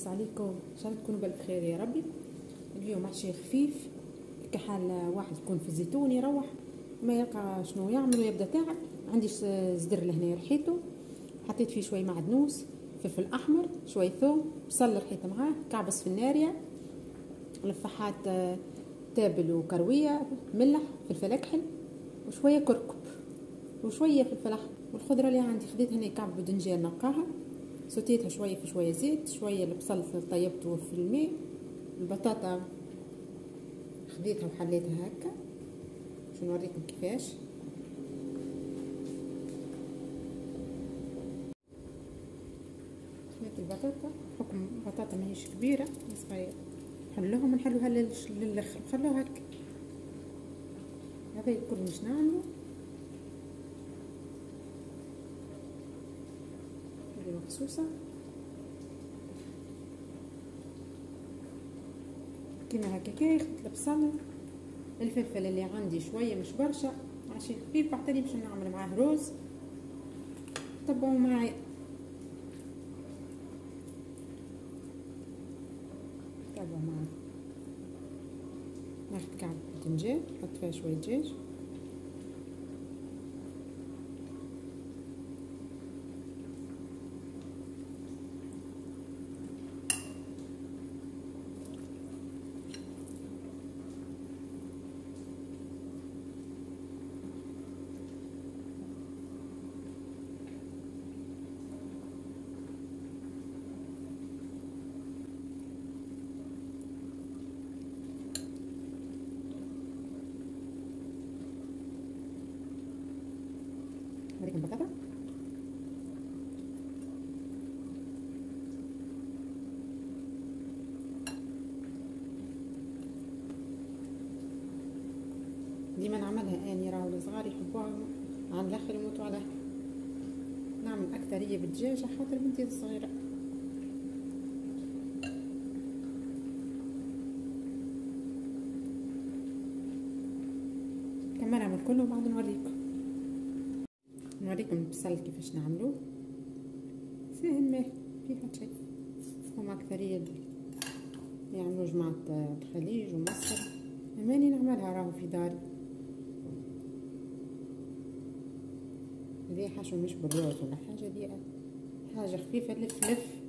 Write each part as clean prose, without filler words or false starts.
عليكم، ان شاء الله تكونوا بالف خير يا ربي. اليوم عشاء خفيف كحال واحد يكون في الزيتون يروح ما يلقى شنو يعمل ويبدا تعب. عندي زدر لهنا رحيته، حطيت فيه شويه معدنوس، فلفل احمر، شويه ثوم، بصل رحيته معاه، كعبس في الناريه، لفحات تابل وكرويه، ملح، فلفل اكحل، وشويه كركم وشويه فلفل احمر. والخضره اللي عندي خديت هنا كعب باذنجان نقاها، سوتيتها شويه في شويه زيت، شويه البصل طيبته في الماء، البطاطا خديتها وحليتها هكا. باش نوريكم كيفاش. خديت البطاطا، حكم البطاطا ماهيش كبيره صغيره، نحلوها ونحلوها للاخر نخلوها هكا. هذا الكل مش نعملو مخصوصه كيما هكا. كي خدت البصل، الفلفل اللي عندي شويه مش برشا، عشان خفيف. بعتلي باش نعمل معاه رز، تبعوا معي. تبعوا معي. ناخد كعب باذنجان نحط فيها شويه دجاج، نوريكم البطاطا. ديما نعملها اني، راهو الصغار يحبوها عن الاخر يموتوا عليها. نعمل اكثريه بالدجاج خاطر بنتي الصغيره. كمان نعمل كله وبعد نوريكم البصل كيفاش نعملوه. ساهل ما فيه حتى شيء. هما اكثريه يعملوا جماعه الخليج ومصر، اماني نعملها راهو في داري. هذه حشو مش بالروز ولا حاجه، دي حاجه خفيفه لف لف.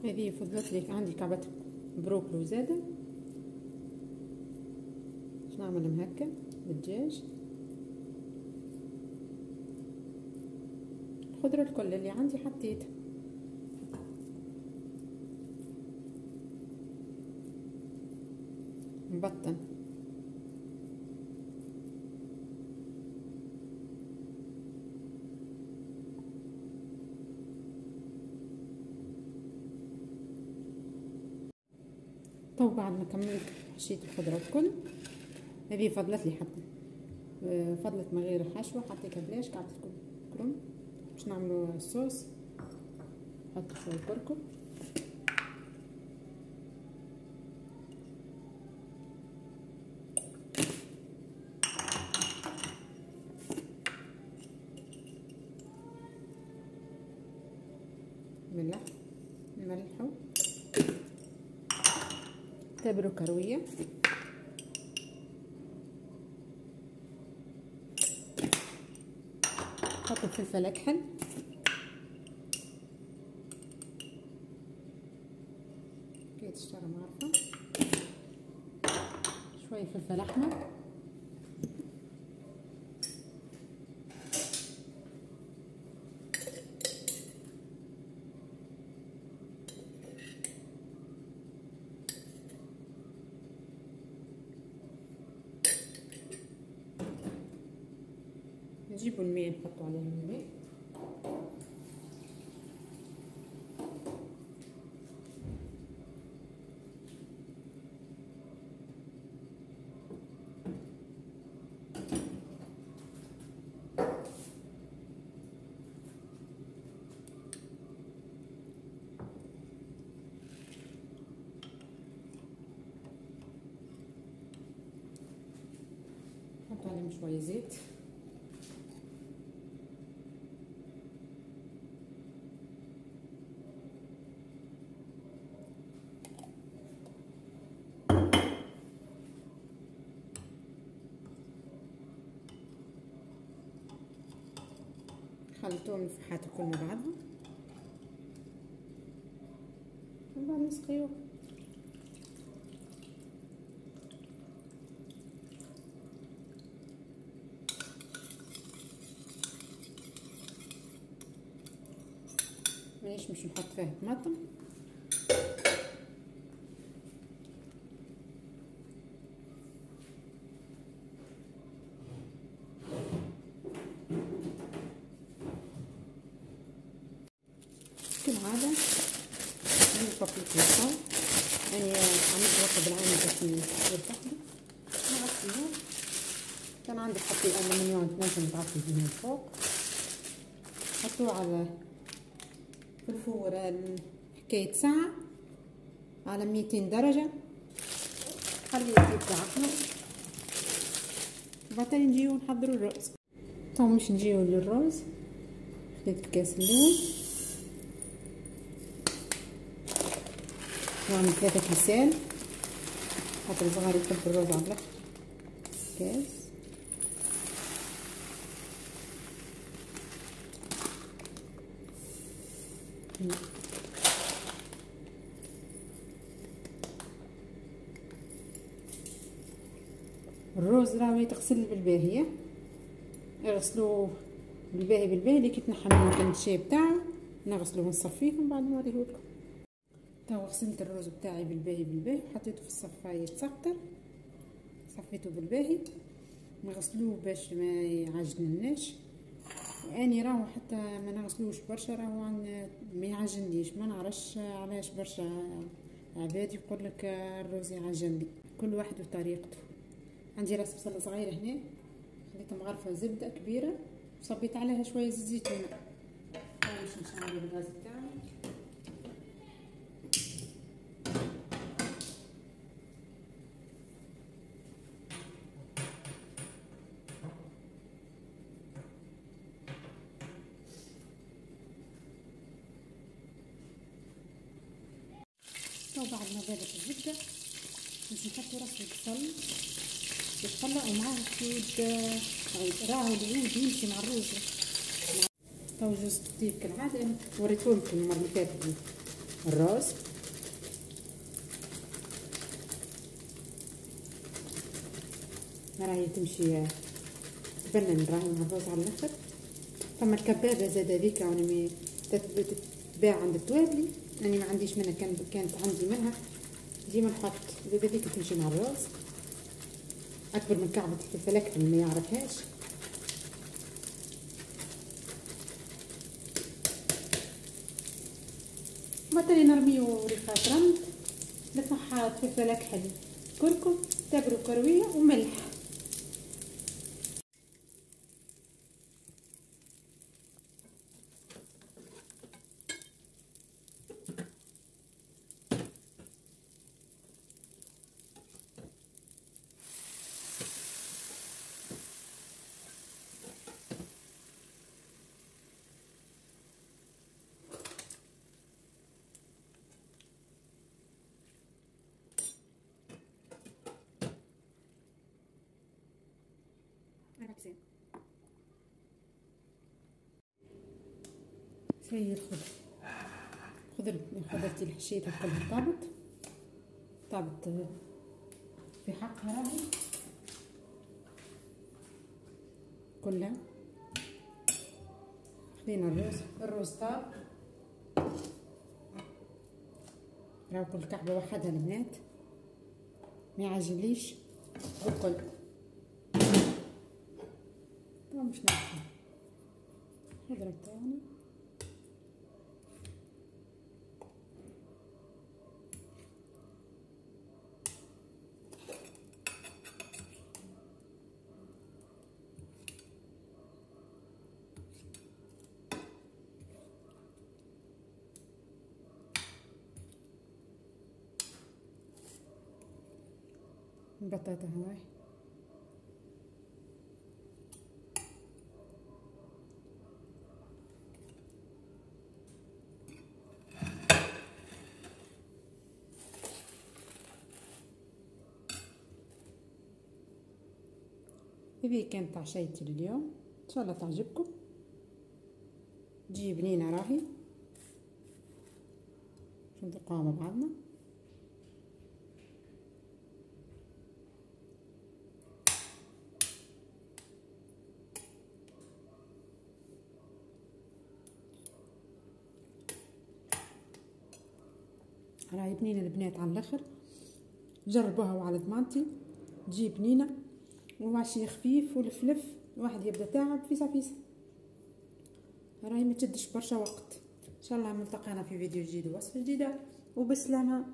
هذه فضلت لي عندي كعبة بروكلي وزادة، باش نعملهم هكا بالدجاج. الخضرة الكل اللي عندي حطيتها. مبطن، تو بعد ما كملت حشيت الخضرة الكل. هذه فضلت لي حتى فضلت من غير حشوة، حطيتها بلاش كعبة كرم. باش نعملو الصوص، نحط شوية كركم، ملح، نملحو، تابلو كروية، نحط الفلفل اكحل، كي تشتغل معرفة، شوية فلفل احمر، نجيبوا الماء نحطوا عليه الماء. نحط عليهم شويه زيت. خلطوهم الفحات الكل مع بعضهم ومن بعد نسقيوه. مانيش مش نحط فيها طماطم. كالعادة ندير بابريكا الصغار، يعني عملت وقت بالعين باش يرتاح لي. نغسلوه، كان عندك حطي الألمنيون تنجم تعطي فيه من فوق. حطوه على في الفور حكاية ساعة على 200 درجة، خليه يطيب عقله. وبعدين نجيو نحضرو الرز. تو مش نجيو للرز، خديت كاس اللون، نعمل 3 كيسان، خاطر الصغار يحب الرز على الاخر. كاس الرز راهو يتغسل بالباهية، اغسلوه بالباهي بالباهي اللي كي تنحى منه الشاي بتاعه، نغسلوه ونصفيه ومن بعد نوريهولكم. تو غسلت الرز بتاعي بالباهي بالباهي وحطيته في الصفاية يتسقطر، صفيته بالباهي. نغسلوه باش ما يعجنناش، واني راهو حتى ما نغسلوش برشا راهو ما يعجنليش. ما نعرفش علاش برشا عباد يقول لك الرز يعجن لي، كل واحد وطريقته. عندي راس بصله صغيره هنا، خليتها مغرفه زبده كبيره وصبيت عليها شويه زيت زيتون. باش نشعل الغاز بتاعي. وبعد ما ذابت الزبده باش نحطو راس البصل يتطلع ومعاه العود. راهو العود يمشي مع الرز. تو جوز الطيب كالعاده وريتهولكم المره اللي فاتت الرز. راهي تمشي تبنن راهي مع الرز على الاخر. ثم الكبابه زاد هذيك يعني تتباع عند التوابلي، اني ما عنديش منها، كانت عندي منها ديما نحط زاد هذيك تمشي مع الرز. اكبر من كعبه الفلفل اللي ما يعرفهاش. مثلا نرميو ريحات رمل، لفحات فلفل اكحل، كركم، تبرو كرويه وملح. شوية خضرتي اللي حشيتها كلها طابت في حقها راهي كلها. خلينا الرز طاب، راهو كل كعبة وحدها البنات، ما يعجليش بالكل. مش ناقصة الخضرة بتاعنا. البطاطا هاي هذه كانت عشايتي اليوم، ان شاء الله تعجبكم. تجي بنينه راهي. شو ندوقوها مع بعضنا. راهي بنينه البنات على الاخر، جربوها وعلى ضمانتي تجي بنينه وماشي خفيف والفلف الواحد يبدا تاعب فيسا فيسا. راهي ما تشدش برشا وقت. ان شاء الله ملتقانا في فيديو جديد ووصفه جديده وبسلامه.